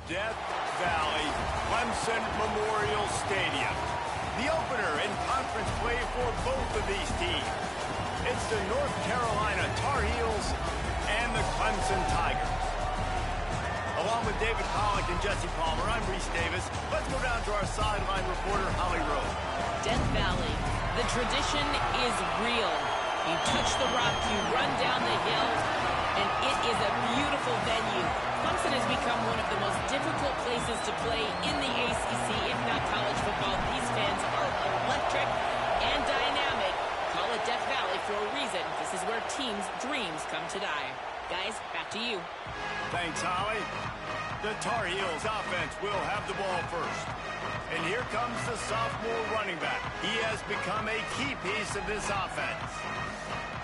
Death Valley Clemson Memorial Stadium. The opener in conference play for both of these teams. It's the North Carolina Tar Heels and the Clemson Tigers. Along with David Pollack and Jesse Palmer, I'm Reese Davis. Let's go down to our sideline reporter, Holly Rowe. Death Valley, the tradition is real. You touch the rock, you run down the hill, and it is a beautiful venue. Clemson has become one of the most difficult places to play in the ACC, if not college football. These fans are electric and dynamic. Call it Death Valley for a reason. This is where teams' dreams come to die. Guys, back to you. Thanks, Holly. The Tar Heels offense will have the ball first. And here comes the sophomore running back. He has become a key piece of this offense.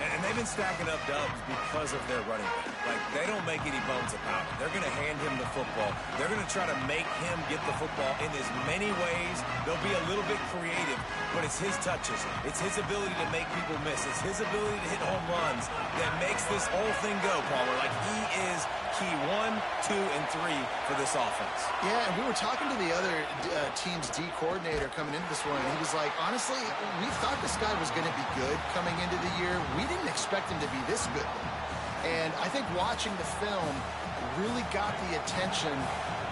And they've been stacking up dubs because of their running back. Like, they don't make any bones about it. They're going to hand him the football. They're going to try to make him get the football in as many ways. They'll be a little bit creative, but it's his touches. It's his ability to make people miss. It's his ability to hit home runs that makes this whole thing go, Palmer. Like, he is key 1, 2, and 3 for this offense. Yeah, and we were talking to the other team's D coordinator coming into this one, and he was like, honestly, we thought this guy was going to be good coming into the year. We didn't expect him to be this good. And I think watching the film really got the attention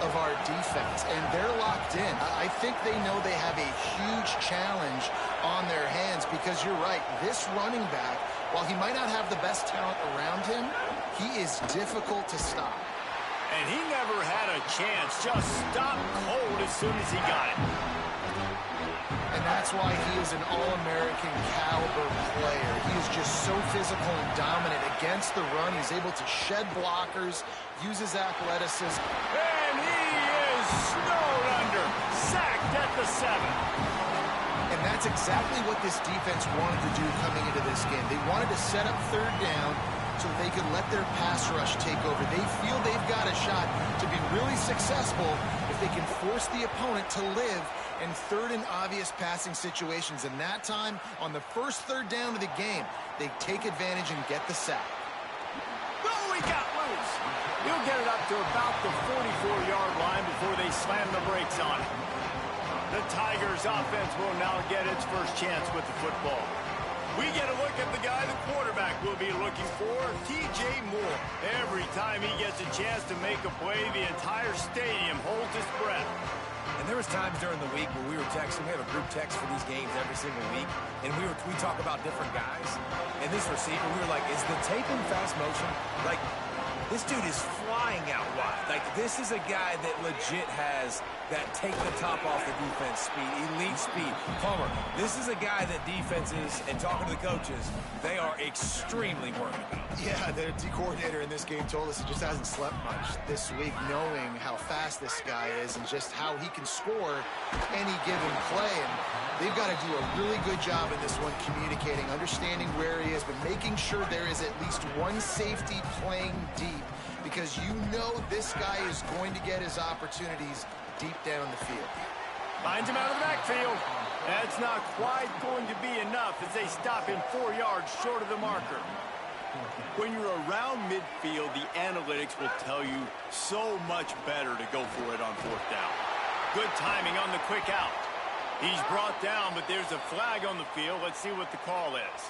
of our defense, and they're locked in. I think they know they have a huge challenge on their hands because you're right, this running back, while he might not have the best talent around him, he is difficult to stop. And he never had a chance, just stopped cold as soon as he got it. And that's why he is an All-American caliber player. He is just so physical and dominant against the run. He's able to shed blockers, use his athleticism. And he is snowed under, sacked at the 7. And that's exactly what this defense wanted to do coming into this game. They wanted to set up third down so they could let their pass rush take over. They feel they've got a shot to be really successful if they can force the opponent to live in third and obvious passing situations. And that time, on the first third down of the game, they take advantage and get the sack. Oh, he got loose. He'll get it up to about the 44-yard line before they slam the brakes on it. The Tigers' offense will now get its first chance with the football. We get a look at the guy the quarterback will be looking for, T.J. Moore. Every time he gets a chance to make a play, the entire stadium holds its breath. And there was times during the week where we were texting. We have a group text for these games every single week, and we talk about different guys. And this receiver, we were like, is the tape in fast motion? Like, this dude is flying out wide. Like, this is a guy that legit has that take the top off the defense speed, elite speed. Palmer, this is a guy that defenses, and talking to the coaches, they are extremely worried about. Yeah, the D coordinator in this game told us he just hasn't slept much this week, knowing how fast this guy is and just how he can score any given play. And they've got to do a really good job in this one, communicating, understanding where he is, but making sure there is at least one safety playing deep, because you know this guy is going to get his opportunities deep down the field. Finds him out of the backfield. That's not quite going to be enough as they stop him 4 yards short of the marker. When you're around midfield, the analytics will tell you so much better to go for it on fourth down. Good timing on the quick out. He's brought down, but there's a flag on the field. Let's see what the call is.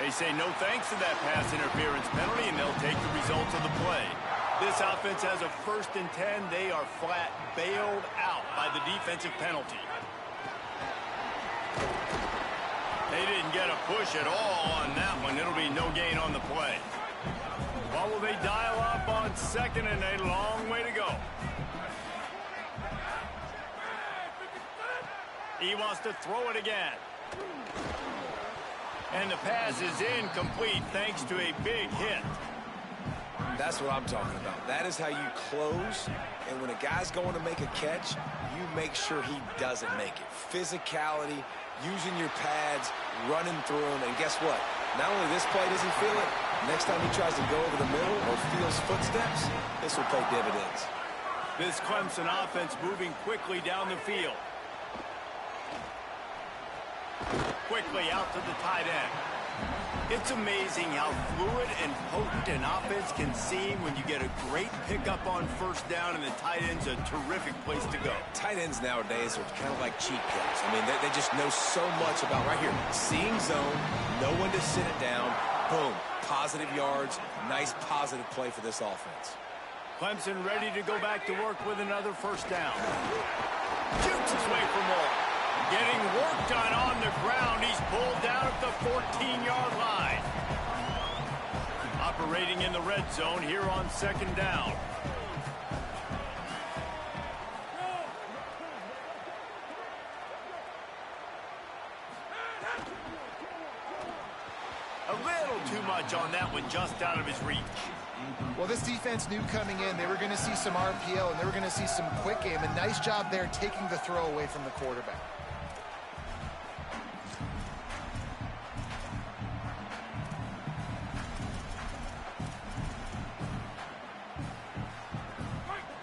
They say no thanks to that pass interference penalty, and they'll take the results of the play. This offense has a 1st and 10. They are flat bailed out by the defensive penalty. They didn't get a push at all on that one. It'll be no gain on the play. What will they dial up on 2nd and a long way to go? He wants to throw it again. And the pass is incomplete thanks to a big hit. That's what I'm talking about. That is how you close. And when a guy's going to make a catch, you make sure he doesn't make it. Physicality, using your pads, running through them. And guess what? Not only this play does he feel it, next time he tries to go over the middle or feels footsteps, this will pay dividends. This Clemson offense moving quickly down the field. Quickly out to the tight end. It's amazing how fluid and potent an offense can seem when you get a great pickup on first down, and the tight end's a terrific place to go. Tight ends nowadays are kind of like cheat codes. I mean, they just know so much about, right here, seeing zone, know when to sit it down, boom, positive yards, nice positive play for this offense. Clemson ready to go back to work with another first down. Shoots his way for more. Getting work done on the ground. He's pulled down at the 14-yard line. Operating in the red zone here on second down. A little too much on that one, just out of his reach. Well, this defense knew coming in they were going to see some RPO and they were going to see some quick game. A nice job there taking the throw away from the quarterback.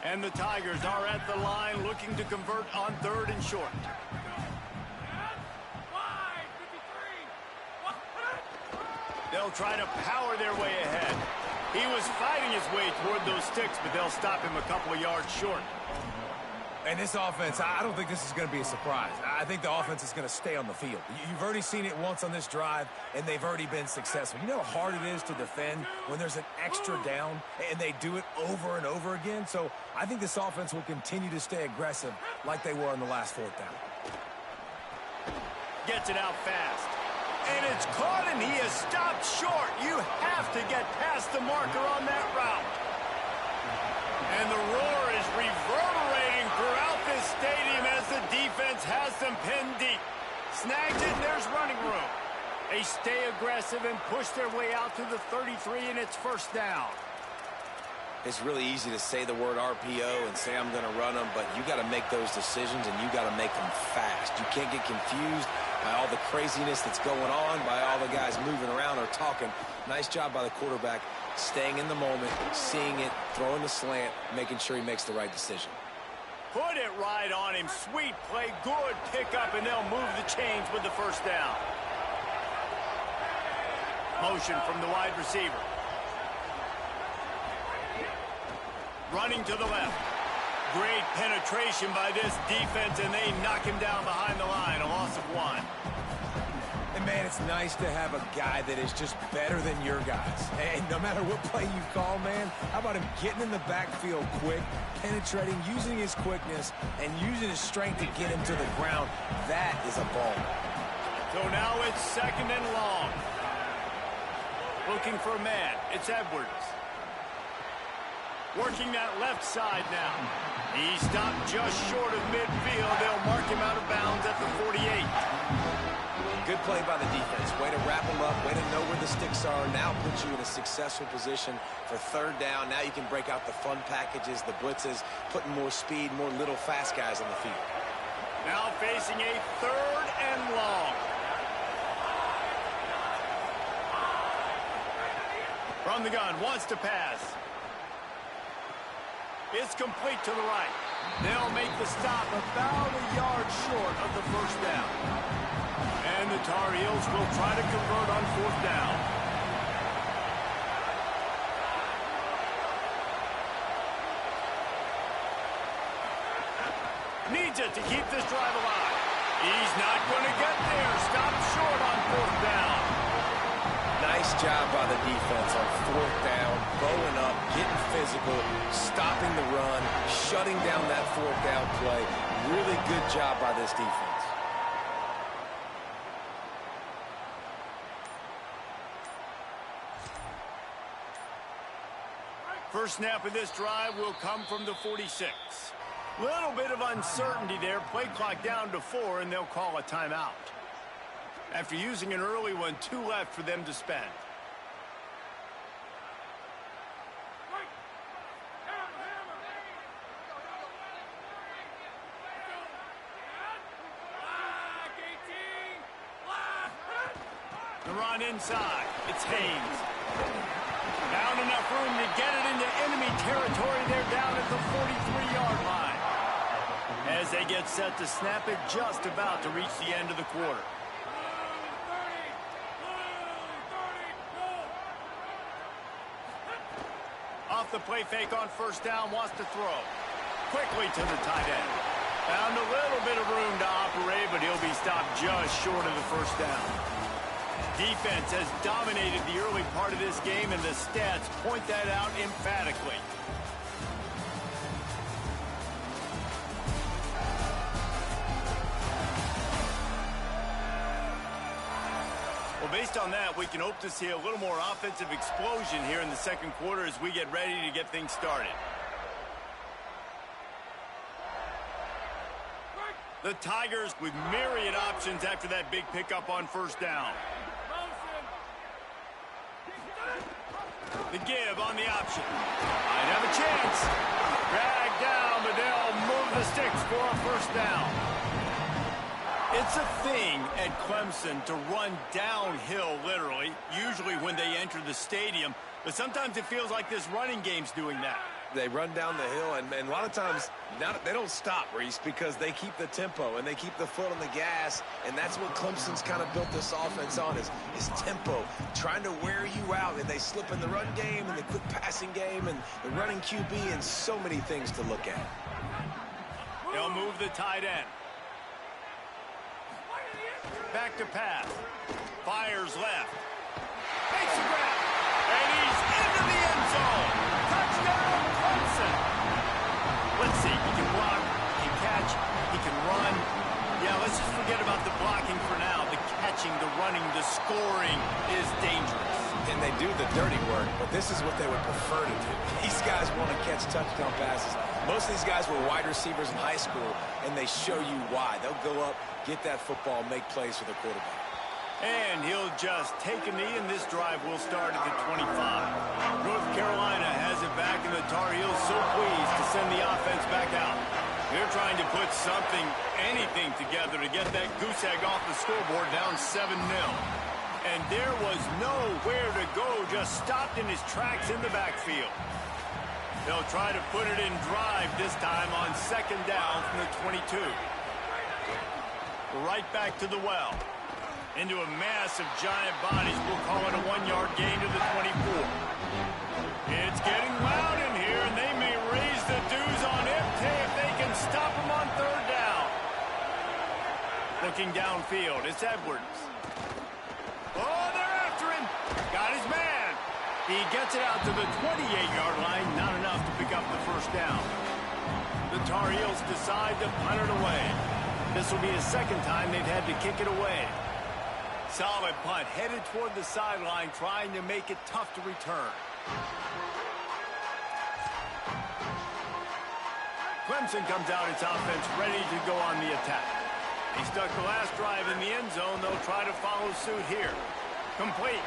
And the Tigers are at the line looking to convert on third and short. They'll try to power their way ahead. He was fighting his way toward those sticks, but they'll stop him a couple of yards short. And this offense, I don't think this is going to be a surprise. I think the offense is going to stay on the field. You've already seen it once on this drive, and they've already been successful. You know how hard it is to defend when there's an extra down, and they do it over and over again? So I think this offense will continue to stay aggressive like they were on the last fourth down. Gets it out fast. And it's caught, and he is stopped short. You have to get past the marker on that route. And the roar is reverberating throughout this stadium as the defense has them pinned deep. Snags it, and there's running room. They stay aggressive and push their way out to the 33, and it's first down. It's really easy to say the word RPO and say I'm going to run them, but you got to make those decisions, and you got to make them fast. You can't get confused by all the craziness that's going on, by all the guys moving around or talking. Nice job by the quarterback, staying in the moment, seeing it, throwing the slant, making sure he makes the right decision. Put it right on him. Sweet play, good pickup, and they'll move the chains with the first down. Motion from the wide receiver. Running to the left. Great penetration by this defense, and they knock him down behind the line. A loss of 1. And, man, it's nice to have a guy that is just better than your guys. And no matter what play you call, man, how about him getting in the backfield quick, penetrating, using his quickness, and using his strength to get him to the ground. That is a ball. So now it's second and long. Looking for a man. It's Edwards. Working that left side now. He stopped just short of midfield. They'll mark him out of bounds at the 48. Good play by the defense. Way to wrap them up. Way to know where the sticks are. Now puts you in a successful position for third down. Now you can break out the fun packages, the blitzes, putting more speed, more little fast guys on the field. Now facing a third and long. From the gun, wants to pass. It's complete to the right. They'll make the stop about a yard short of the first down. And the Tar Heels will try to convert on fourth down. Needs it to keep this drive alive. He's not going to get there. Stopped short on fourth down. Nice job by the defense on fourth down, bowing up, getting physical, stopping the run, shutting down that fourth down play. Really good job by this defense. First snap of this drive will come from the 46. Little bit of uncertainty there. Play clock down to 4, and they'll call a timeout. After using an early one, 2 left for them to spend. The run inside. It's Haynes. Found enough room to get it into enemy territory. They're down at the 43-yard line. As they get set to snap it, just about to reach the end of the quarter. off the play fake on first down, wants to throw. Quickly to the tight end. Found a little bit of room to operate, but he'll be stopped just short of the first down. Defense has dominated the early part of this game, and the stats point that out emphatically. Well, based on that, we can hope to see a little more offensive explosion here in the second quarter as we get ready to get things started. The Tigers with myriad options after that big pickup on first down. The give on the option. Might have a chance. Drag down, but they'll move the sticks for a first down. It's a thing at Clemson to run downhill, literally, usually when they enter the stadium. But sometimes it feels like this running game's doing that. They run down the hill, and a lot of times they don't stop, Reese, because they keep the tempo and they keep the foot on the gas, and that's what Clemson's kind of built this offense on is tempo, trying to wear you out, and they slip in the run game and the quick passing game and the running QB and so many things to look at. They'll move the tight end. Back to pass. Fires left. Makes a grab. And he's into the end zone. Touchdown, Clemson. Let's see. He can block, he can catch, he can run. Yeah, let's just forget about the blocking for now. The catching, the running, the scoring is dangerous. And they do the dirty work, but this is what they would prefer to do. These guys want to catch touchdown passes. Most of these guys were wide receivers in high school, and they show you why. They'll go up, get that football, make plays for the quarterback. And he'll just take a knee, and this drive will start at the 25. North Carolina has it back, and the Tar Heels so pleased to send the offense back out. They're trying to put something, anything together to get that goose egg off the scoreboard down 7-0. And there was nowhere to go, just stopped in his tracks in the backfield. They'll try to put it in drive this time on second down from the 22. Right back to the well. Into a mass of giant bodies. We'll call it a 1-yard gain to the 24. It's getting loud in here, and they may raise the dues on MT if they can stop him on third down. Looking downfield, it's Edwards. Oh, they're after him. Got his man. He gets it out to the 28-yard line. Not enough to pick up the first down. The Tar Heels decide to punt it away. This will be the second time they've had to kick it away. Solid punt, headed toward the sideline, trying to make it tough to return. Clemson comes out its offense ready to go on the attack. They stuck the last drive in the end zone. They'll try to follow suit here. Complete.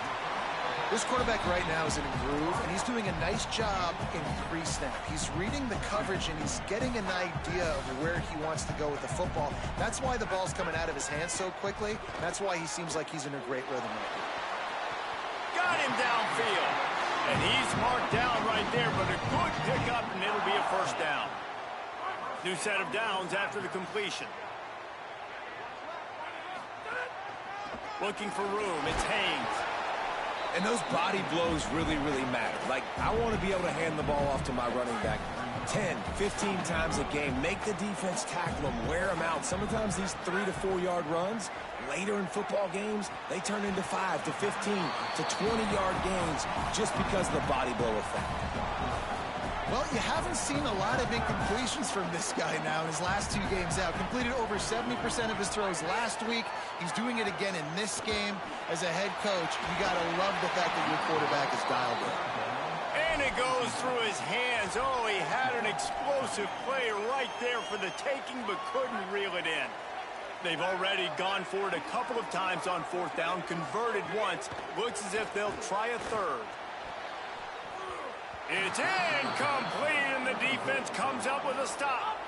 This quarterback right now is in a groove, and he's doing a nice job in pre-snap. He's reading the coverage, and he's getting an idea of where he wants to go with the football. That's why the ball's coming out of his hands so quickly. That's why he seems like he's in a great rhythm right now. Got him downfield. And he's marked down right there, but a good pickup, and it'll be a first down. New set of downs after the completion. Looking for room. It's Haynes. And those body blows really, really matter. Like, I want to be able to hand the ball off to my running back 10, 15 times a game. Make the defense tackle them, wear them out. Sometimes these 3 to 4 yard runs, later in football games, they turn into 5 to 15 to 20-yard gains just because of the body blow effect. Well, you haven't seen a lot of incompletions from this guy now in his last 2 games out. Completed over 70% of his throws last week. He's doing it again in this game. As a head coach, you got to love the fact that your quarterback is dialed in. And it goes through his hands. Oh, he had an explosive play right there for the taking, but couldn't reel it in. They've already gone for it a couple of times on fourth down, converted once. Looks as if they'll try a third. It's incomplete, and the defense comes up with a stop.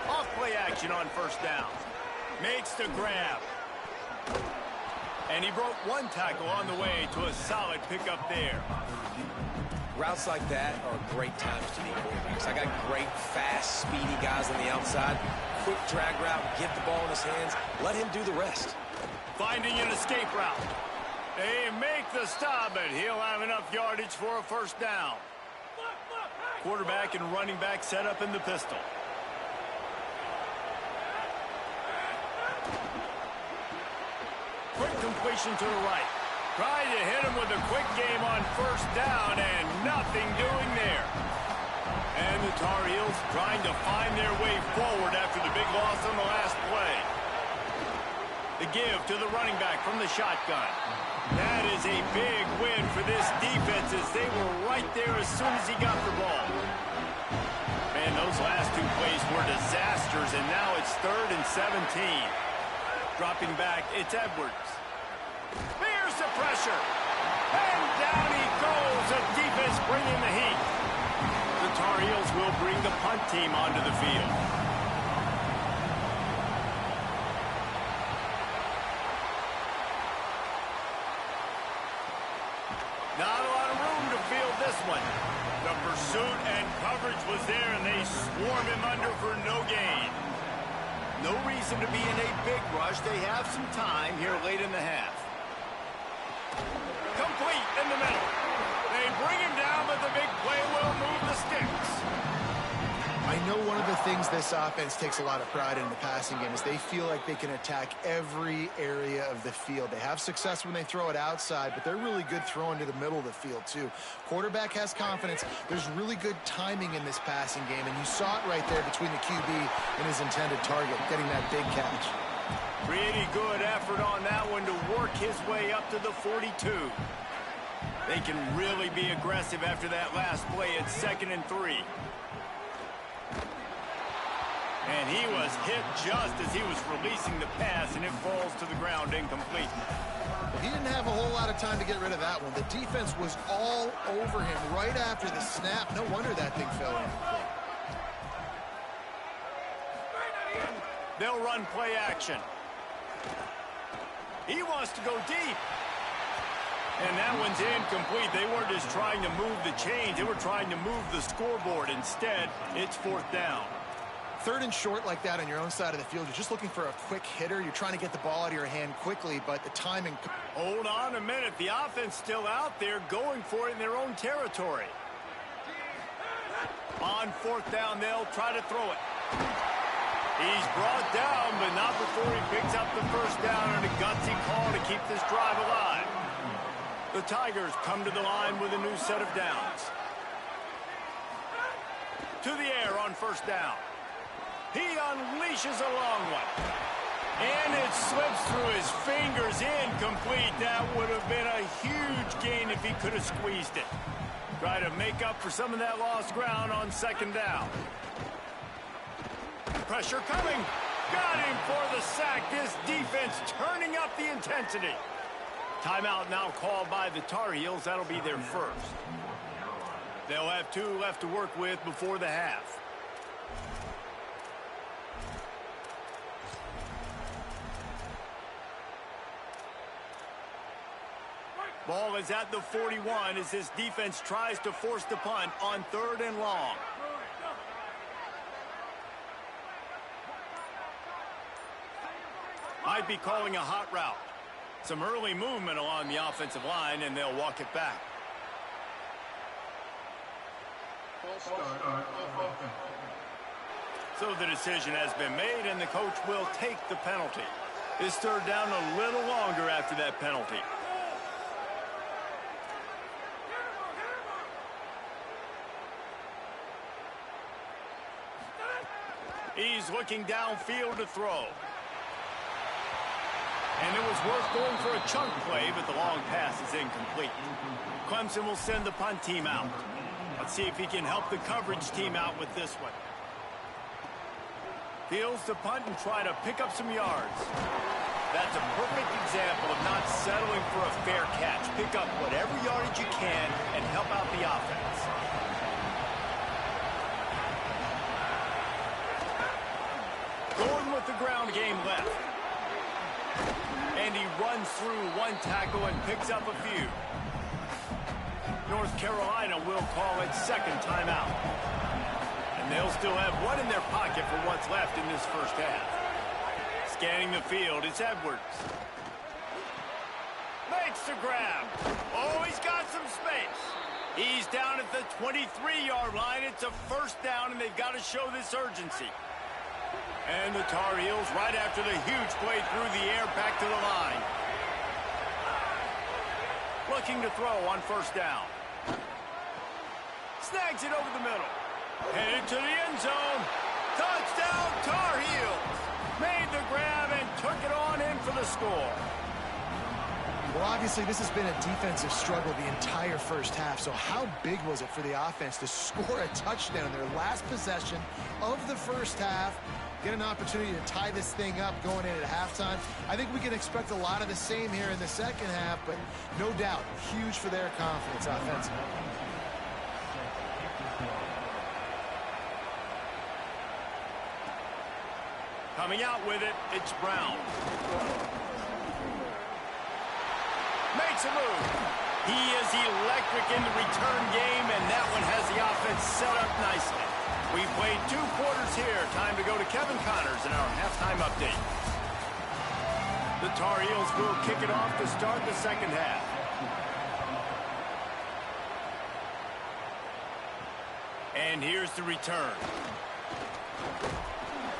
Off-play action on first down. Makes the grab. And he broke one tackle on the way to a solid pickup there. Routes like that are great times to be quarterbacks. I got great, fast, speedy guys on the outside. Quick drag route, get the ball in his hands. Let him do the rest. Finding an escape route. They make the stop, but he'll have enough yardage for a first down. Quarterback and running back set up in the pistol. Quick completion to the right. Tried to hit him with a quick game on first down, and nothing doing there. And the Tar Heels trying to find their way forward after the big loss on the last play. The give to the running back from the shotgun. That is a big win for this defense as they were right there as soon as he got the ball. Man, those last two plays were disasters, and now it's 3rd and 17. Dropping back, it's Edwards. There's the pressure. And down he goes. The defense bringing the heat. The Tar Heels will bring the punt team onto the field. Not a lot of room to field this one. The pursuit and coverage was there, and they swarm him under for no gain. No reason to be in a big rush. They have some time here late in the half. Complete in the middle. They bring him down, but the big play will move the sticks. I know one of the things this offense takes a lot of pride in the passing game is they feel like they can attack every area of the field. They have success when they throw it outside, but they're really good throwing to the middle of the field too. Quarterback has confidence. There's really good timing in this passing game, and you saw it right there between the QB and his intended target, getting that big catch. Pretty good effort on that one to work his way up to the 42. They can really be aggressive after that last play at 2nd and 3. And he was hit just as he was releasing the pass, and it falls to the ground incomplete. He didn't have a whole lot of time to get rid of that one. The defense was all over him right after the snap. No wonder that thing fell incomplete. They'll run play action. He wants to go deep. And that one's incomplete. They weren't just trying to move the chains. They were trying to move the scoreboard. Instead, it's 4th down. 3rd and short like that on your own side of the field. You're just looking for a quick hitter. You're trying to get the ball out of your hand quickly, but the timing... Hold on a minute. The offense still out there going for it in their own territory. On 4th down, they'll try to throw it. He's brought down, but not before he picks up the first down and a gutsy call to keep this drive alive. The Tigers come to the line with a new set of downs. To the air on 1st down. He unleashes a long one. And it slips through his fingers, incomplete. That would have been a huge gain if he could have squeezed it. Try to make up for some of that lost ground on 2nd down. Pressure coming. Got him for the sack. This defense turning up the intensity. Timeout now called by the Tar Heels. That'll be their first. They'll have 2 left to work with before the half. Ball is at the 41 as this defense tries to force the punt on 3rd and long. Might be calling a hot route. Some early movement along the offensive line, and they'll walk it back. So the decision has been made, and the coach will take the penalty. This 3rd down a little longer after that penalty. He's looking downfield to throw. And it was worth going for a chunk play, but the long pass is incomplete. Clemson will send the punt team out. Let's see if he can help the coverage team out with this one. Fields to punt and try to pick up some yards. That's a perfect example of not settling for a fair catch. Pick up whatever yardage you can and help out the offense. Going with the ground game left. And he runs through one tackle and picks up a few. North Carolina will call it 2nd timeout. And they'll still have one in their pocket for what's left in this first half. Scanning the field, it's Edwards. makes the grab. Oh, he's got some space. He's down at the 23-yard line. It's a first down, and they've got to show this urgency. And the Tar Heels, right after the huge play through the air, back to the line. Looking to throw on first down. Snags it over the middle. Headed to the end zone. Touchdown, Tar Heels. Made the grab and took it on in for the score. Well, obviously, this has been a defensive struggle the entire first half, so how big was it for the offense to score a touchdown, their last possession of the first half, get an opportunity to tie this thing up going in at halftime? I think we can expect a lot of the same here in the second half, but no doubt, huge for their confidence offensively. Coming out with it, it's Brown. Makes a move. He is electric in the return game, and that one has the offense set up nicely. We played 2 quarters here. Time to go to Kevin Connors in our halftime update. The Tar Heels will kick it off to start the second half. And here's the return.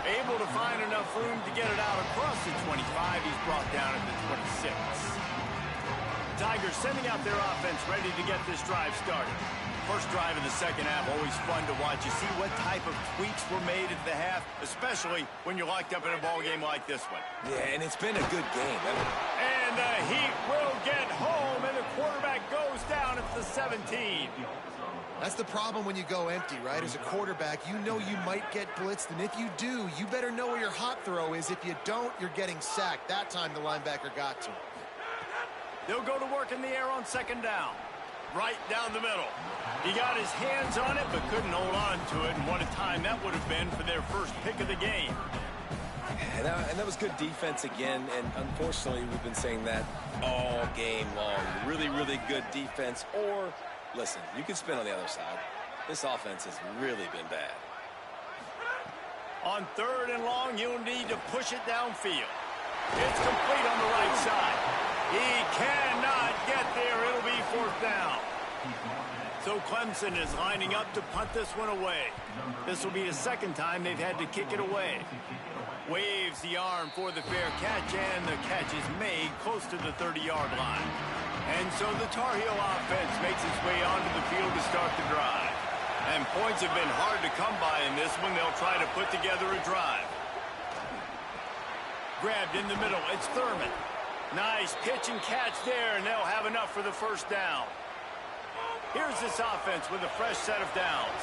Able to find enough room to get it out across the 25. He's brought down at the 26. Tigers sending out their offense ready to get this drive started. First drive of the second half, always fun to watch. You see what type of tweaks were made at the half, especially when you're locked up in a ball game like this one. Yeah, and it's been a good game. And the Heat will get home, and the quarterback goes down at the 17. That's the problem when you go empty, right? As a quarterback, you know you might get blitzed, and if you do, you better know where your hot throw is. If you don't, you're getting sacked. That time the linebacker got to him. They'll go to work in the air on second down. Right down the middle. He got his hands on it, but couldn't hold on to it, and what a time that would have been for their first pick of the game. And that was good defense again, and unfortunately, we've been saying that all game long. Really, really good defense, or... Listen, you can spin on the other side. This offense has really been bad. On third and long, you'll need to push it downfield. It's complete on the right side. He cannot get there. It'll be fourth down. So Clemson is lining up to punt this one away. This will be the second time they've had to kick it away. Waves the arm for the fair catch, and the catch is made close to the 30-yard line. And so the Tar Heel offense makes its way onto the field to start the drive. And points have been hard to come by in this one. They'll try to put together a drive. Grabbed in the middle. It's Thurman. Nice pitch and catch there, and they'll have enough for the first down. Here's this offense with a fresh set of downs.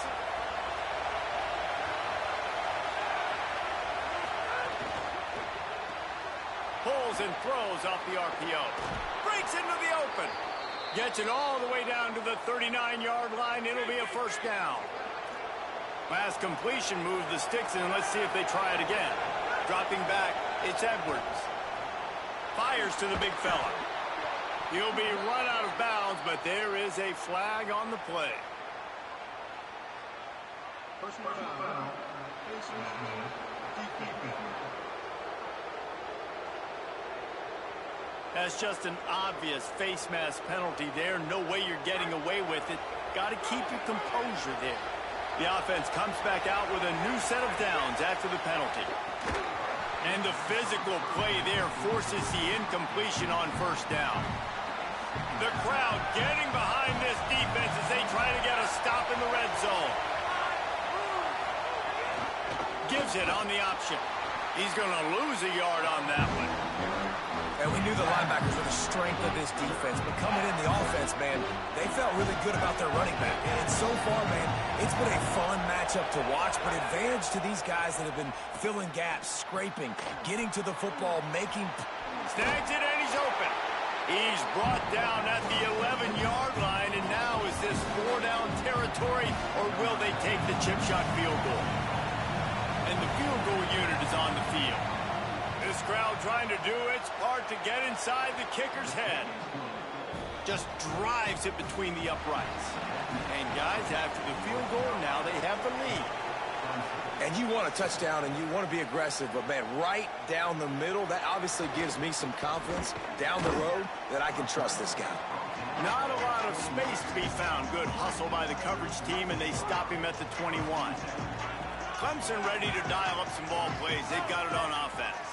Pulls and throws off the RPO. Breaks into the open. Gets it all the way down to the 39-yard line. It'll be a first down. Last completion moves the sticks in. Let's see if they try it again. Dropping back, it's Edwards. Fires to the big fella. He'll be run out of bounds, but there is a flag on the play. Personal foul. That's just an obvious face mask penalty there. No way you're getting away with it. Got to keep your composure there. The offense comes back out with a new set of downs after the penalty. And the physical play there forces the incompletion on first down. The crowd getting behind this defense as they try to get a stop in the red zone. Gives it on the option. He's going to lose a yard on that one. And we knew the linebackers were the strength of this defense, but coming in the offense, man, they felt really good about their running back. And so far, man, it's been a fun matchup to watch, but advantage to these guys that have been filling gaps, scraping, getting to the football, making... Snags it, and he's open. He's brought down at the 11-yard line, and now is this 4-down territory, or will they take the chip shot field goal? And the field goal unit is on the field. This crowd trying to do its part to get inside the kicker's head. Just drives it between the uprights. And guys, after the field goal, now they have the lead. And you want a touchdown and you want to be aggressive, but, man, right down the middle, that obviously gives me some confidence down the road that I can trust this guy. Not a lot of space to be found. Good hustle by the coverage team, and they stop him at the 21. Clemson ready to dial up some ball plays. They've got it on offense.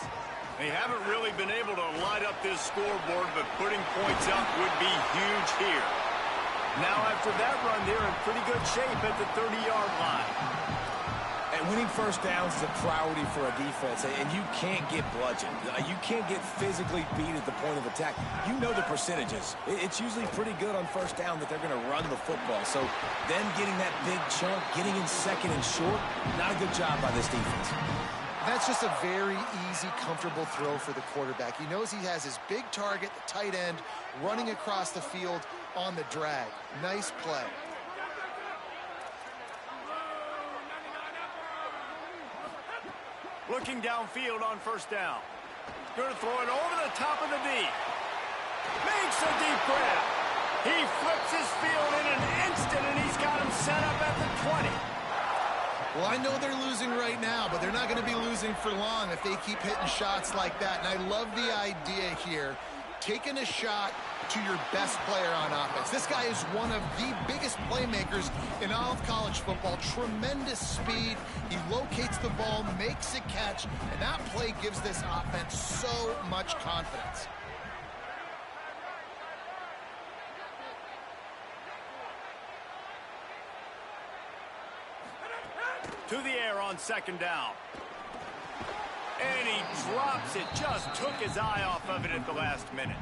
They haven't really been able to light up this scoreboard, but putting points up would be huge here. Now after that run, they're in pretty good shape at the 30-yard line. And winning first downs is a priority for a defense, and you can't get bludgeoned. You can't get physically beat at the point of attack. You know the percentages. It's usually pretty good on first down that they're going to run the football. So them getting that big chunk, getting in second and short, not a good job by this defense. That's just a very easy, comfortable throw for the quarterback. He knows he has his big target, the tight end, running across the field on the drag. Nice play. Looking downfield on first down. Going to throw it over the top of the D. Makes a deep grab. He flips his field in an instant, and he's got him set up at the 20. Well, I know they're losing right now, but they're not going to be losing for long if they keep hitting shots like that. And I love the idea here, taking a shot to your best player on offense. This guy is one of the biggest playmakers in all of college football. Tremendous speed. He locates the ball, makes a catch, and that play gives this offense so much confidence. To the air on second down. And he drops it. Just took his eye off of it at the last minute.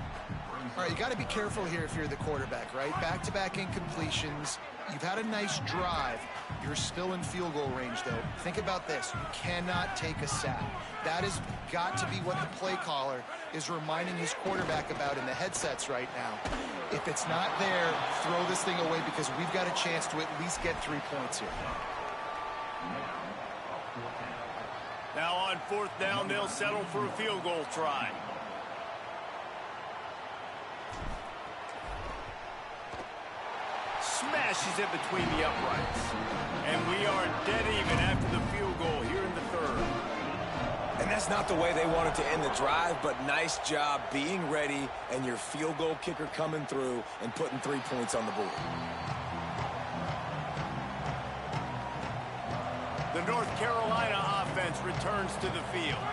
All right, you got to be careful here if you're the quarterback, right? Back-to-back incompletions. You've had a nice drive. You're still in field goal range, though. Think about this. You cannot take a sack. That has got to be what the play caller is reminding his quarterback about in the headsets right now. If it's not there, throw this thing away because we've got a chance to at least get 3 points here. Now on fourth down, they'll settle for a field goal try. Smashes it between the uprights. And we are dead even after the field goal here in the third. And that's not the way they wanted to end the drive, but nice job being ready and your field goal kicker coming through and putting 3 points on the board. The North Carolina offense returns to the field.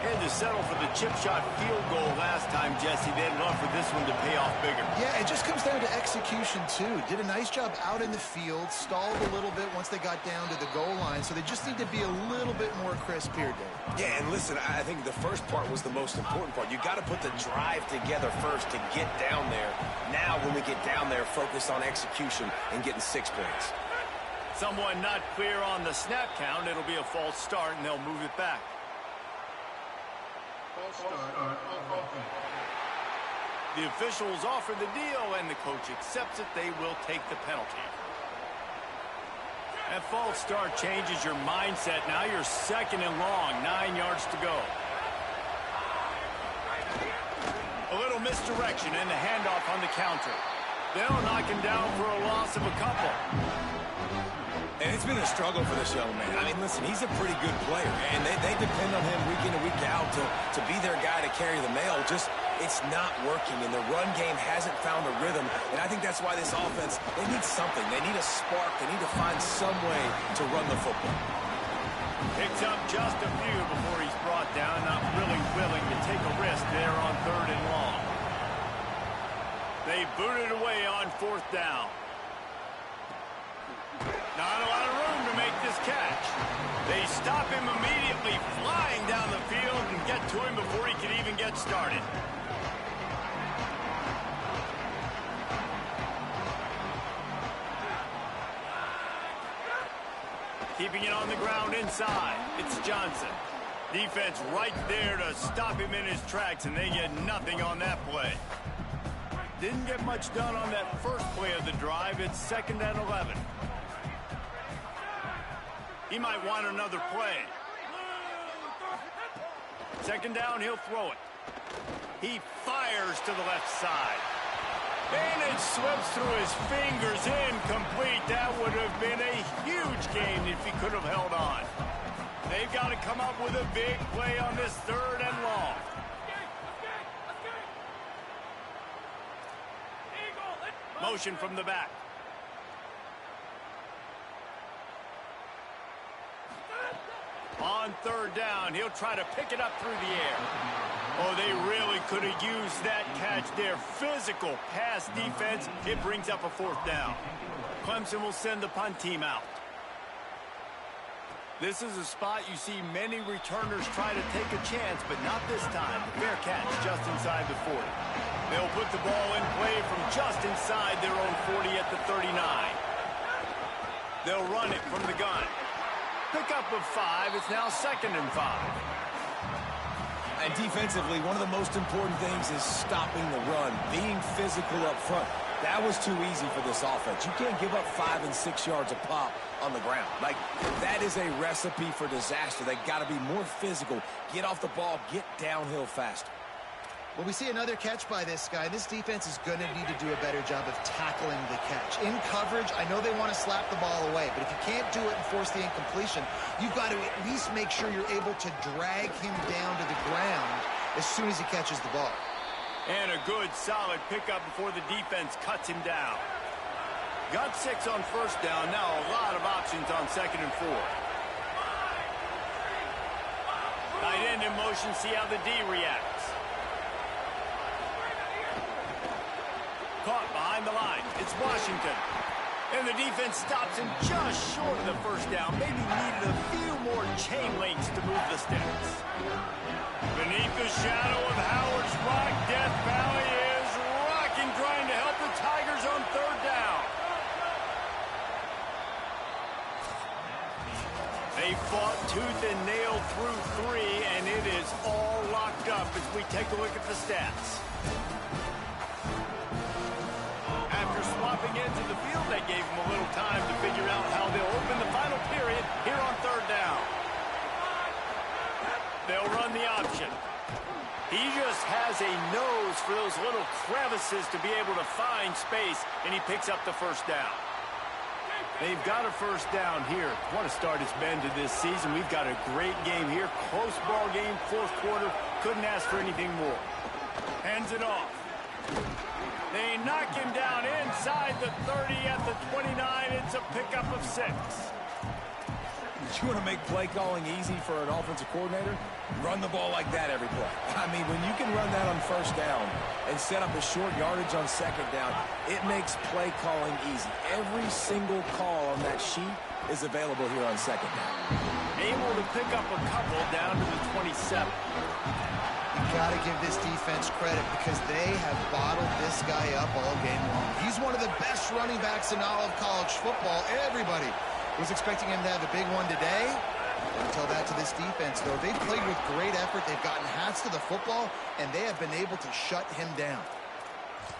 Had to settle for the chip shot field goal last time, Jesse. They'd love for this one to pay off bigger. Yeah, it just comes down to execution, too. Did a nice job out in the field, stalled a little bit once they got down to the goal line, so they just need to be a little bit more crisp here, Dave. Yeah, and listen, I think the first part was the most important part. You got to put the drive together first to get down there. Now, when we get down there, focus on execution and getting 6 points. Someone not clear on the snap count. It'll be a false start, and they'll move it back. The officials offer the deal, and the coach accepts it. They will take the penalty. That false start changes your mindset. Now you're second and long, 9 yards to go. A little misdirection and the handoff on the counter. They'll knock him down for a loss of a couple. And it's been a struggle for this young man. I mean, listen, he's a pretty good player, and they depend on him week in and week out to be their guy to carry the mail. Just, it's not working, and the run game hasn't found a rhythm. And I think that's why this offense, they need something. They need a spark. They need to find some way to run the football. Picks up just a few before he's brought down. Not really willing to take a risk there on third and long. They boot it away on fourth down. Not a lot of room to make this catch. They stop him immediately, flying down the field and get to him before he can even get started. Keeping it on the ground inside. It's Johnson. Defense right there to stop him in his tracks, and they get nothing on that play. Didn't get much done on that first play of the drive. It's second and 11. He might want another play. Second down, he'll throw it. He fires to the left side. And it slips through his fingers, incomplete. That would have been a huge gain if he could have held on. They've got to come up with a big play on this 3rd and long. Motion from the back. On 3rd down, he'll try to pick it up through the air. Oh, they really could have used that catch there. Physical pass defense. It brings up a 4th down. Clemson will send the punt team out. This is a spot you see many returners try to take a chance, but not this time. Fair catch just inside the 40. They'll put the ball in play from just inside their own 40 at the 39. They'll run it from the gun. Pickup of 5. It's now 2nd and 5. And defensively, one of the most important things is stopping the run, being physical up front. That was too easy for this offense. You can't give up 5 and 6 yards a pop on the ground. Like, that is a recipe for disaster. They got to be more physical, get off the ball, get downhill faster. Well, we see another catch by this guy. This defense is going to need to do a better job of tackling the catch. In coverage, I know they want to slap the ball away, but if you can't do it and force the incompletion, you've got to at least make sure you're able to drag him down to the ground as soon as he catches the ball. And a good, solid pickup before the defense cuts him down. Got 6 on 1st down. Now a lot of options on 2nd and 4. Tight end in motion. See how the D reacts. Caught behind the line. It's Washington. And the defense stops him just short of the 1st down. Maybe needed a few more chain links to move the sticks. Beneath the shadow of Howard's Rock, Death Valley is rocking, trying to help the Tigers on 3rd down. They fought tooth and nail through 3, and it is all locked up as we take a look at the stats. After swapping into the field, that gave them a little time to figure out how they'll open the final period here on 3rd down. They'll run the option. He just has a nose for those little crevices to be able to find space, and he picks up the 1st down. They've got a 1st down here. What a start it's been to this season. We've got a great game here. Close ball game, 4th quarter. Couldn't ask for anything more. Hands it off. They knock him down inside the 30 at the 29. It's a pickup of 6. You want to make play calling easy for an offensive coordinator? Run the ball like that every play. I mean, when you can run that on 1st down and set up a short yardage on 2nd down, it makes play calling easy. Every single call on that sheet is available here on 2nd down. Able to pick up a couple down to the 27. Got to give this defense credit because they have bottled this guy up all game long. He's one of the best running backs in all of college football. Everybody was expecting him to have a big one today. Don't tell that to this defense, though. They've played with great effort. They've gotten hats to the football, and they have been able to shut him down.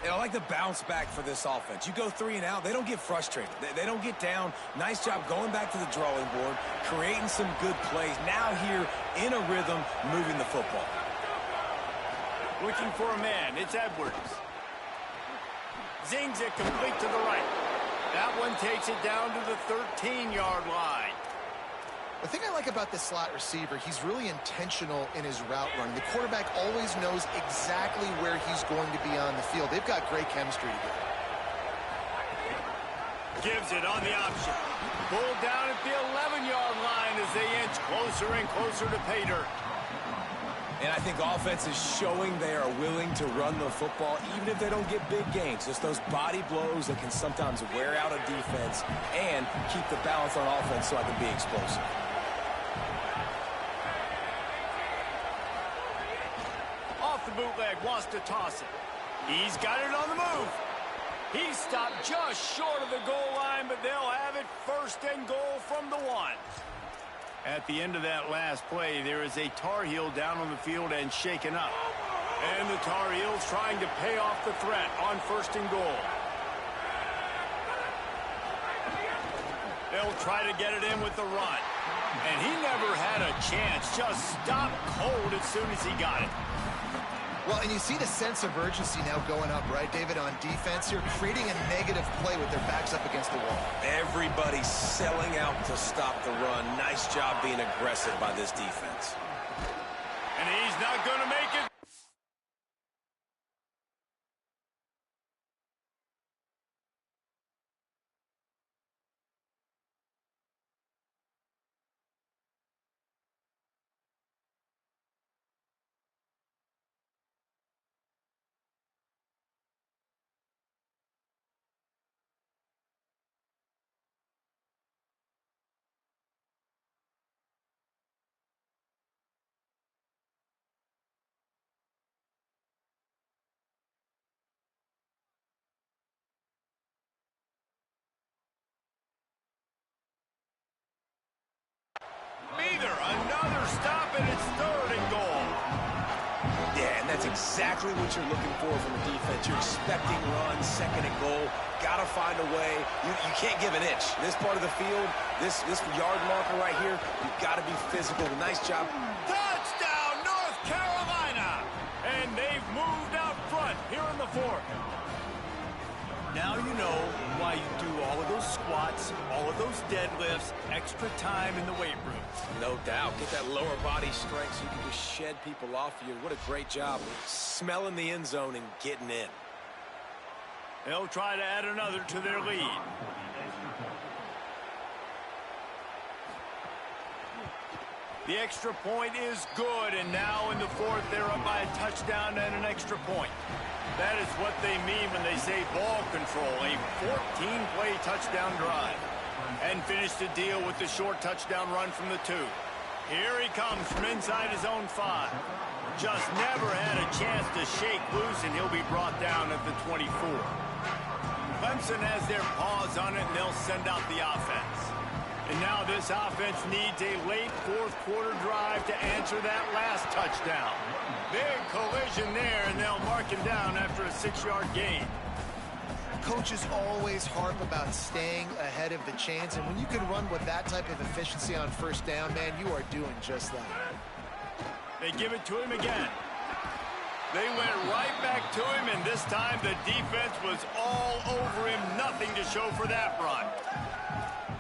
And I like the bounce back for this offense. You go 3 and out, they don't get frustrated. They don't get down. Nice job going back to the drawing board, creating some good plays. Now here in a rhythm, moving the football. Looking for a man. It's Edwards. Zings it complete to the right. That one takes it down to the 13-yard line. The thing I like about this slot receiver, he's really intentional in his route running. The quarterback always knows exactly where he's going to be on the field. They've got great chemistry together. Gives it on the option. Pulled down at the 11-yard line as they inch closer and closer to pay dirt. And I think offense is showing they are willing to run the football, even if they don't get big gains. Just those body blows that can sometimes wear out a defense and keep the balance on offense so I can be explosive. Off the bootleg, wants to toss it. He's got it on the move. He stopped just short of the goal line, but they'll have it 1st and goal from the 1. At the end of that last play, there is a Tar Heel down on the field and shaken up. And the Tar Heels trying to pay off the threat on 1st and goal. They'll try to get it in with the run. And he never had a chance. Just stopped cold as soon as he got it. Well, and you see the sense of urgency now going up, right, David, on defense. You're creating a negative play with their backs up against the wall. Everybody's selling out to stop the run. Nice job being aggressive by this defense. And he's not going to make it. Either another stop, and it's 3rd and goal. Yeah, and that's exactly what you're looking for from a defense. You're expecting runs, 2nd and goal. Got to find a way. You can't give an inch. This part of the field, this yard marker right here, you've got to be physical. Nice job. Touchdown, North Carolina! And they've moved out front here in the 4th. Now you know why you do all of those squats, all of those deadlifts, extra time in the weight room. No doubt. Get that lower body strength so you can just shed people off you. What a great job smelling the end zone and getting in. They'll try to add another to their lead. The extra point is good, and now in the 4th, they're up by a touchdown and an extra point. That is what they mean when they say ball control, a 14-play touchdown drive. And finish the deal with the short touchdown run from the 2. Here he comes from inside his own 5. Just never had a chance to shake loose, and he'll be brought down at the 24. Clemson has their paws on it, and they'll send out the offense. And now this offense needs a late 4th quarter drive to answer that last touchdown. Big collision there, and they'll mark him down after a 6-yard gain. Coaches always harp about staying ahead of the chains, and when you can run with that type of efficiency on 1st down, man, you are doing just that. They give it to him again. They went right back to him, and this time the defense was all over him. Nothing to show for that run.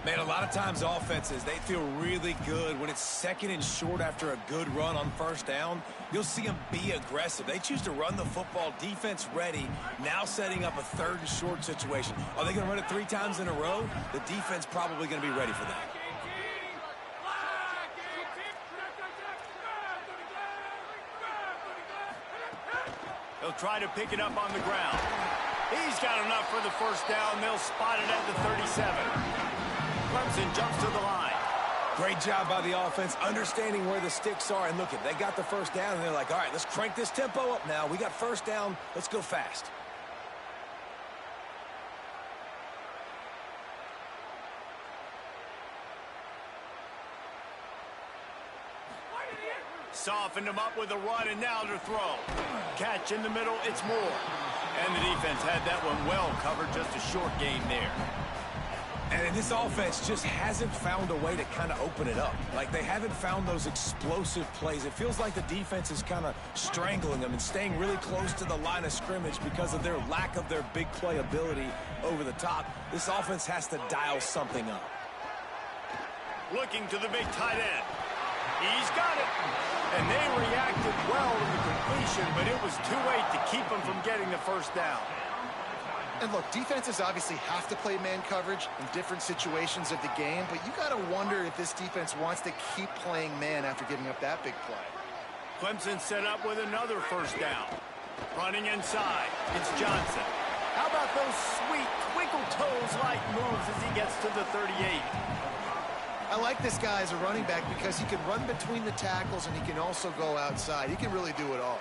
Man, a lot of times offenses, they feel really good when it's 2nd and short after a good run on 1st down. You'll see them be aggressive. They choose to run the football, defense ready, now setting up a 3rd and short situation. Are they going to run it 3 times in a row? The defense probably going to be ready for that. They'll try to pick it up on the ground. He's got enough for the 1st down. They'll spot it at the 37. Clemson jumps to the line. Great job by the offense, understanding where the sticks are. And look, they got the 1st down, and they're like, all right, let's crank this tempo up now. We got 1st down. Let's go fast. Softened him up with a run, and now to throw. Catch in the middle, it's Moore. And the defense had that one well covered, just a short gain there. And this offense just hasn't found a way to kind of open it up. Like, they haven't found those explosive plays. It feels like the defense is kind of strangling them and staying really close to the line of scrimmage because of their lack of their big play ability over the top. This offense has to dial something up. Looking to the big tight end. He's got it. And they reacted well to the completion, but it was too late to keep them from getting the 1st down. And look, defenses obviously have to play man coverage in different situations of the game, but you got to wonder if this defense wants to keep playing man after giving up that big play. Clemson set up with another 1st down. Running inside, it's Johnson. How about those sweet twinkle toes-like moves as he gets to the 38? I like this guy as a running back because he can run between the tackles and he can also go outside. He can really do it all.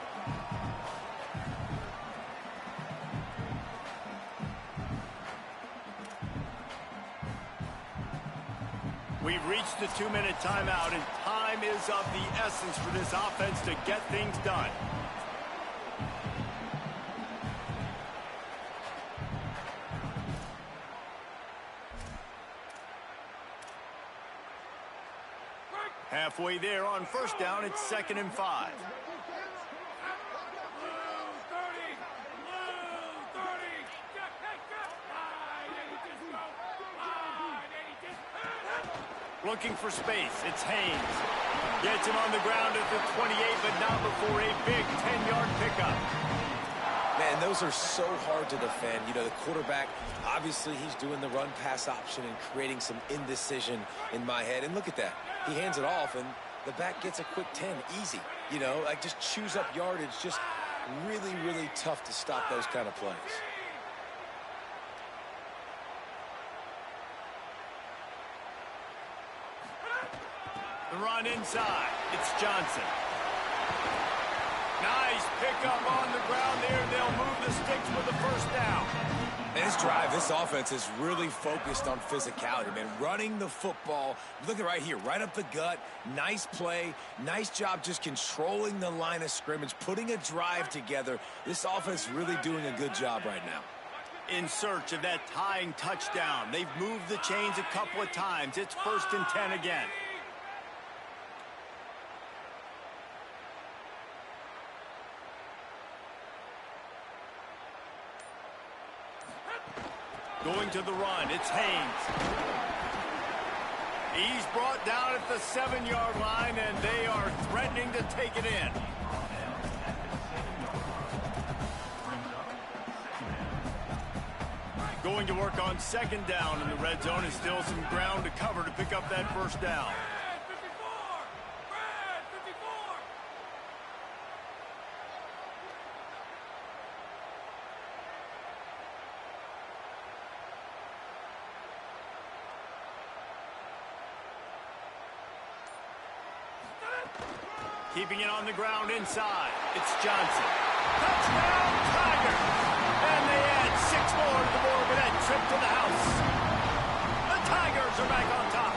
We've reached the 2-minute timeout, and time is of the essence for this offense to get things done. Halfway there on 1st down, it's 2nd and 5. Looking for space. It's Haynes. Gets him on the ground at the 28, but not before a big 10-yard pickup. Man, those are so hard to defend. You know, the quarterback, obviously he's doing the run-pass option and creating some indecision in my head. And look at that. He hands it off, and the back gets a quick 10. Easy. You know, like just chews up yardage. Just really, really tough to stop those kind of plays. The run inside. It's Johnson. Nice pickup on the ground there. They'll move the sticks with the first down. And this drive, this offense is really focused on physicality, man. Running the football. Look at right here, right up the gut. Nice play. Nice job just controlling the line of scrimmage, putting a drive together. This offense really doing a good job right now. In search of that tying touchdown. They've moved the chains a couple of times. It's 1st and 10 again. Going to the run, it's Haynes. He's brought down at the 7-yard line, and they are threatening to take it in. Going to work on 2nd down in the red zone, and still some ground to cover to pick up that 1st down. Keeping it on the ground inside. It's Johnson. Touchdown, Tigers! And they add 6 more to the board with that trip to the house. The Tigers are back on top.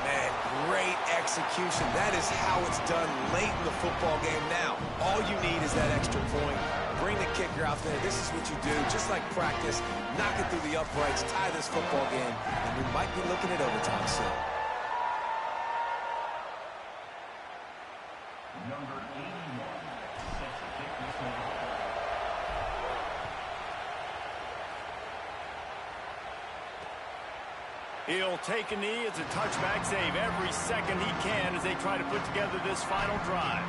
Man, great execution. That is how it's done late in the football game. Now, all you need is that extra point. Bring the kicker out there. This is what you do, just like practice. Knock it through the uprights, tie this football game, and we might be looking at overtime soon. Number 81 set to kick this one. He'll take a knee. It's a touchback save every second he can as they try to put together this final drive.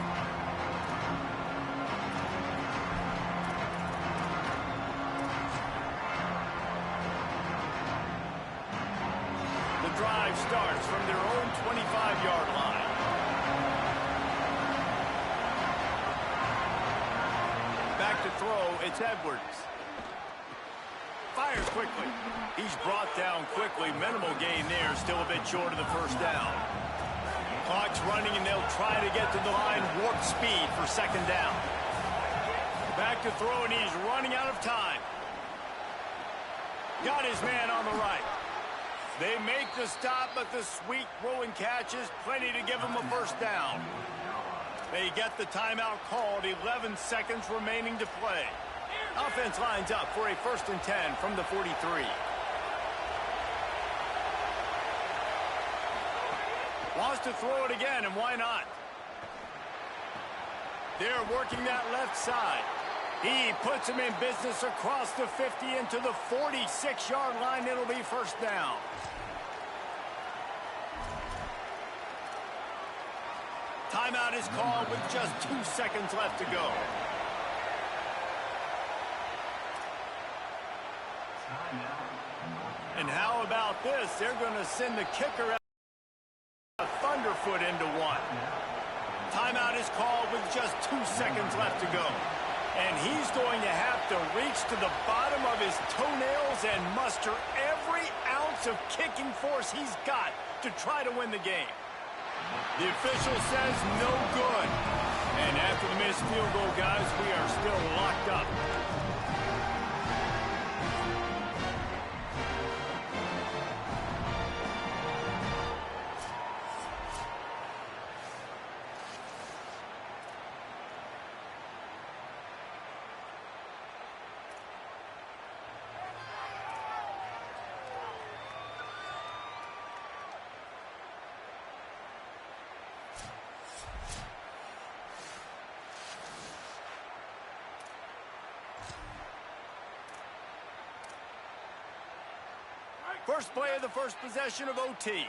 The drive starts from their own 25-yard line. Back to throw, it's Edwards. Fires quickly. He's brought down quickly. Minimal gain there, still a bit short of the 1st down. Clock's running, and they'll try to get to the line warp speed for 2nd down. Back to throw, and he's running out of time. Got his man on the right. They make the stop, but the sweet throw and catch is plenty to give him a 1st down. They get the timeout called, 11 seconds remaining to play. Offense lines up for a 1st and 10 from the 43. Wants to throw it again, and why not? They're working that left side. He puts him in business across the 50 into the 46-yard line. It'll be 1st down. Timeout is called with just 2 seconds left to go. And how about this? They're going to send the kicker out a thunderfoot into one. Timeout is called with just 2 seconds left to go. And he's going to have to reach to the bottom of his toenails and muster every ounce of kicking force he's got to try to win the game. The official says no good. And after the missed field goal, guys, we are still locked up. First play of the first possession of OT.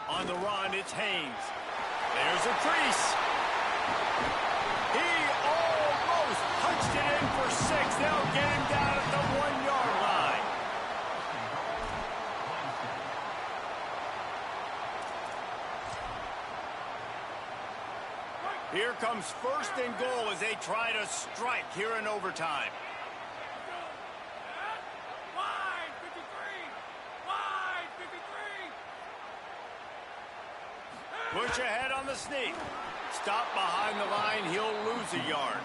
On the run, it's Haynes. There's a crease. He almost punched it in for 6. They'll get him down at the 1-yard line. Here comes 1st and goal as they try to strike here in overtime. Push ahead on the sneak. Stop behind the line. He'll lose a yard.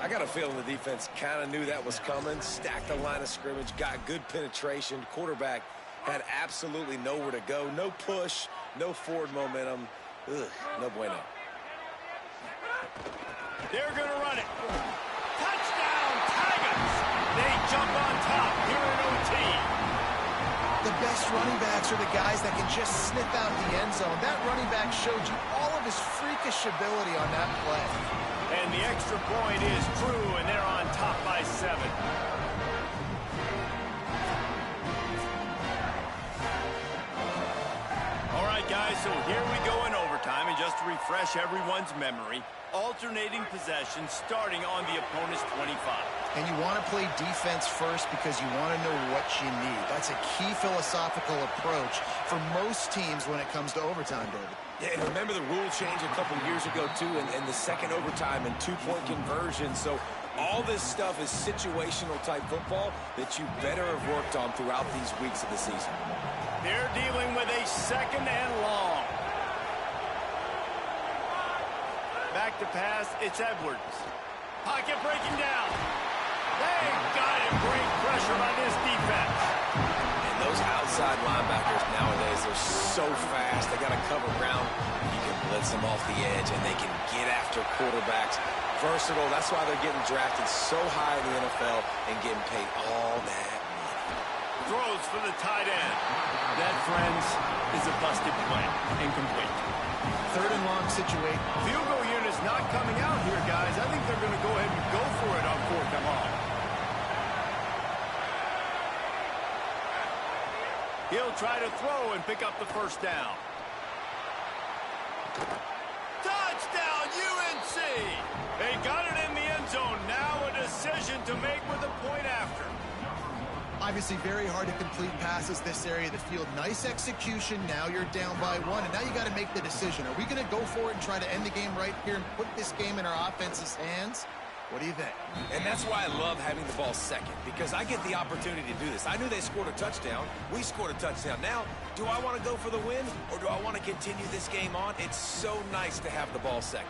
I got a feeling the defense kind of knew that was coming. Stacked the line of scrimmage, got good penetration. Quarterback had absolutely nowhere to go. No push, no forward momentum. Ugh, no bueno. They're going to run it. Touchdown, Tigers! They jump on top here in OT. The best running backs are the guys that can just sniff out the end zone. That running back showed you all of his freakish ability on that play. And the extra point is true, and they're on top by 7. All right, guys, so here we go in overtime, and just to refresh everyone's memory, alternating possession starting on the opponent's 25. And you want to play defense first because you want to know what you need. That's a key philosophical approach for most teams when it comes to overtime, David. Yeah, and remember the rule change a couple years ago, too, and the second overtime and 2-point conversion. So all this stuff is situational type football that you better have worked on throughout these weeks of the season. They're dealing with a 2nd and long. Back to pass, it's Edwards. Pocket breaking down. They got it. Great pressure on this defense. And those outside linebackers nowadays, they're so fast. They got to cover ground. You can blitz them off the edge, and they can get after quarterbacks. Versatile. That's why they're getting drafted so high in the NFL and getting paid all that money. Throws for the tight end. That, friends, is a busted play. Incomplete. 3rd and long situation. Field goal unit's not coming out here, guys. I think they're going to go ahead and go for it on 4th and long. He'll try to throw and pick up the 1st down. Touchdown, UNC! They got it in the end zone. Now a decision to make with a point after. Obviously very hard to complete passes this area of the field. Nice execution. Now you're down by 1, and now you got to make the decision. Are we going to go for it and try to end the game right here and put this game in our offense's hands? What do you think? And that's why I love having the ball second, because I get the opportunity to do this. I knew they scored a touchdown. We scored a touchdown. Now, do I want to go for the win, or do I want to continue this game on? It's so nice to have the ball second.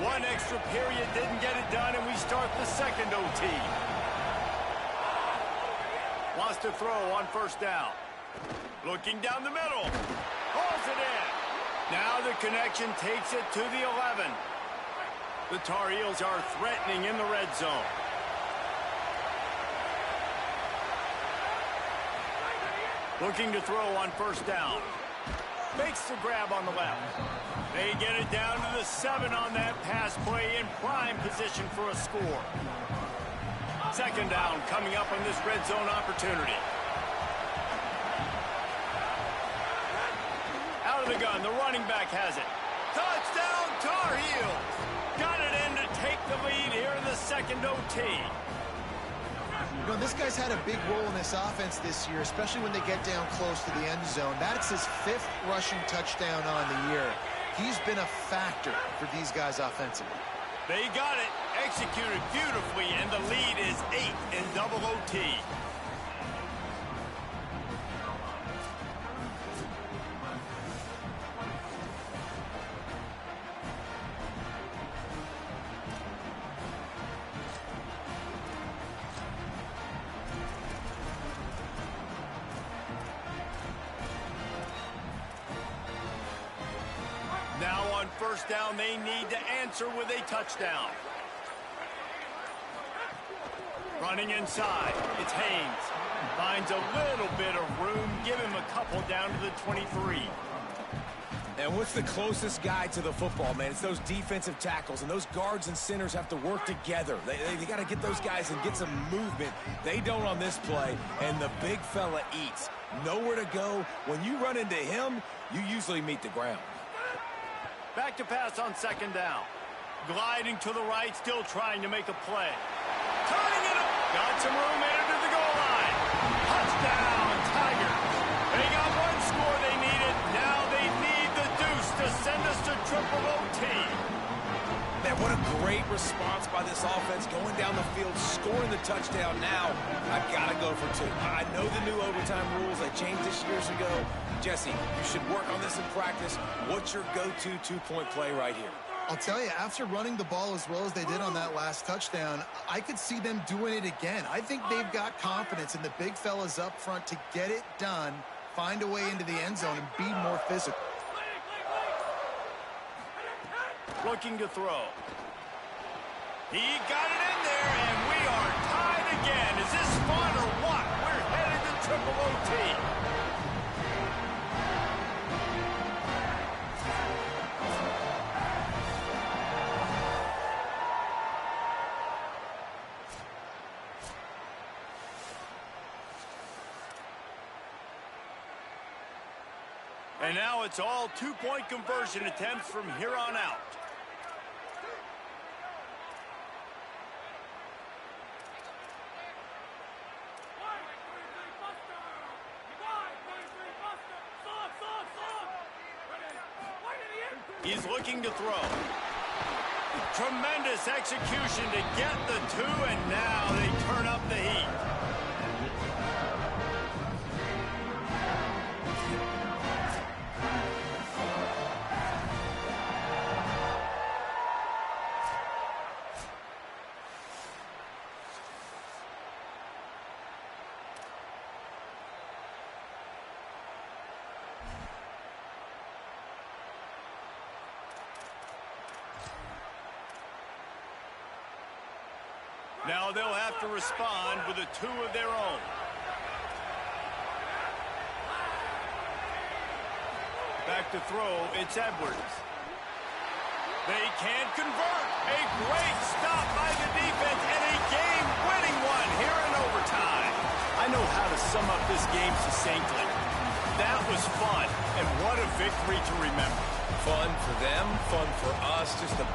One extra period didn't get it done, and we start the 2nd OT. Wants to throw on 1st down. Looking down the middle. Hauls it in. Now the connection takes it to the 11. The Tar Heels are threatening in the red zone. Looking to throw on 1st down. Makes the grab on the left. They get it down to the 7 on that pass play in prime position for a score. 2nd down coming up on this red zone opportunity. Out of the gun, the running back has it. Touchdown, Tar Heels! Got it in to take the lead here in the 2nd OT. You know, this guy's had a big role in this offense this year, especially when they get down close to the end zone. That's his 5th rushing touchdown on the year. He's been a factor for these guys offensively. They got it, executed beautifully, and the lead is 8 in double OT. Now on 1st down, they need to answer with a touchdown. Running inside, it's Haynes. Finds a little bit of room, give him a couple down to the 23. And what's the closest guy to the football, man? It's those defensive tackles, and those guards and centers have to work together. They got to get those guys and get some movement. They don't on this play, and the big fella eats. Nowhere to go. When you run into him, you usually meet the ground. Back to pass on second down. Gliding to the right, still trying to make a play. Turning it up. Got some room headed to the goal line. Touchdown, Tigers. They got one score they needed. Now they need the deuce to send us to triple OT. Man, what a great response by this offense, going down the field, scoring the touchdown. Now, I've got to go for two. I know the new overtime rules. They changed this years ago. Jesse, you should work on this in practice. What's your go-to two-point play right here? I'll tell you, after running the ball as well as they did on that last touchdown, I could see them doing it again. I think they've got confidence in the big fellas up front to get it done, find a way into the end zone, and be more physical. Looking to throw. He got it in there, and we are tied again. Is this fun or what? We're headed to triple OT. And now it's all two-point conversion attempts from here on out. He's looking to throw. Tremendous execution to get the two, and now they turn up the heat. Now they'll have to respond with a two of their own. Back to throw, it's Edwards. They can't convert. A great stop by the defense and a game-winning one here in overtime. I know how to sum up this game succinctly. That was fun, and what a victory to remember. Fun for them, fun for us, just the